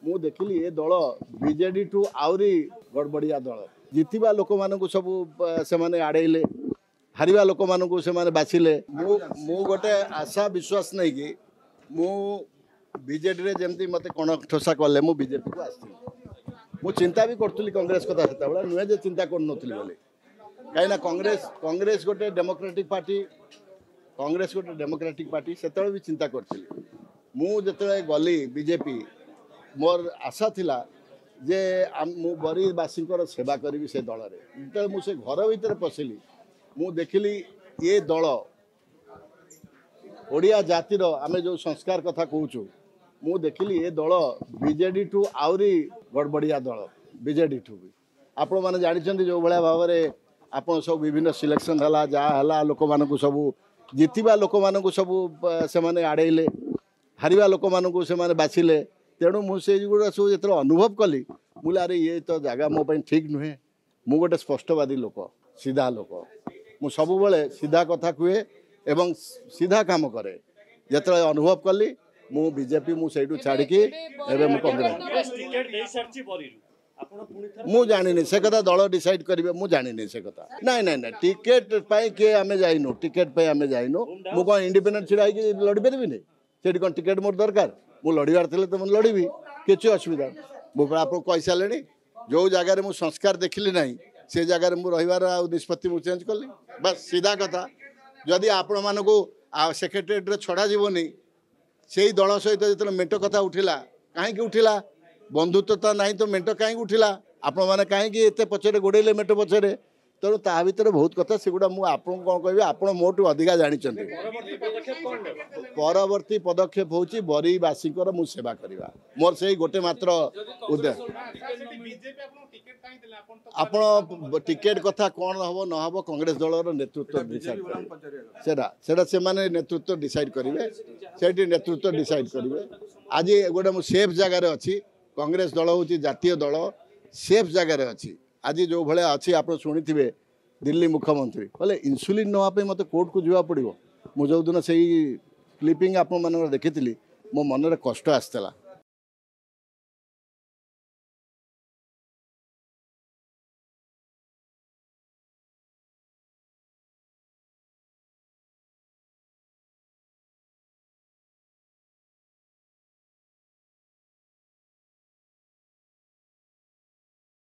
मु देखिली ए दल बीजेडी ठू आउरी गड़बड़िया दल जितिबा लोक मानू सब से माने आड़ेले हारिबा लोक मानू से माने बाछिले मु गोटे आशा विश्वास नहीं कि मु बीजेडी रे जेमती मते कोण ठोसा कले मु बीजेपी को आसती मु चिंता भी करतुली कांग्रेस कथा सेता बेला नुहे जे चिंता कर नथुली बोले काई ना कांग्रेस गोटे डेमोक्रेटिक पार्टी सेतବେଳେ भी चिंता करतुली मु जतळे गली बीजेपी मोर आशा थिला जे मु बरीवासी सेवा करी से दल में जो मुझे घर भीतर पशिली मु देखिली ये दल ओडिया जातिर आमे जो संस्कार कथा कहूँ मु देखिली ये दल बीजेडी ठू आउरी गड़बड़िया दल बीजेडी ठू भी आपण मैंने जानते जो भाया भाव में आप सब विभिन्न सिलेक्शन है जहाँ लोक मानू सब जितिबा लोक मानू सब से माने आड़ेले हारिबा लोक मानू से माने बाछिले तेणु मुझे गुड़ा सब जो अनुभव कली मुझे अरे ये तो जगह मो ठीक नुहे मु गोटे स्पष्टवादी लोक सीधा लोक मु सब बेले सीधा कथा कहे एवं सीधा काम करे जिते अनुभव कली मु बीजेपी मुझे छाड़ी कांग्रेस मु जानी से कथा दल डिसाइड करेंगे मु जानी से कथा नाई नाई ना टिकेट किए आम जाइनु टिकेट आम जाइनु मु कौन इंडिपेंडेंट छिड़ा लड़ी पारि से कौन टिकेट मोर दरकार मु लड़ार थे तो लड़बी किसी असुविधा मुझे आपको कही सारे जो जगार मु संस्कार देखिली ना से जगार मु रहीबार निष्पत्ति मु चेंज कली बस सीधा कथा जदि आपण मानक सेक्रेटेरिएट छड़ा जीवनी से दल सहित जो मेट कथा उठिला कहीं उठिला बंधुत्वता नहीं तो मेट कहीं उठिला आपण मैंने कहीं पचरे गोड़े मेट पचरे तेणु ता भर बहुत कथा सेगुड़ा मुझे कौन कह आप मोटू अधिका जानी परवर्ती पदक्षेप हूँ बरीवासी सेवा करवा मोर से गोटे मात्र उद्देश्य आपण टिकेट कथा कौन हम न हम कांग्रेस दल नेतृत्व डिसाइड करें से माने नेतृत्व डिसाइड करेंगे से नेतृत्व डिसाइड करेंगे आज गोटे मुझे सेफ जगार अच्छी कांग्रेस दल हूँ जातीय दल सेफ जगार अच्छी आज जो भाया अच्छी आप शुणी दिल्ली मुख्यमंत्री बोले इन्सुलिन नापी मत कोर्ट को जावा पड़ो मुझे जो दिन से क्लिपिंग आप देखी मो मन कष्ट आसला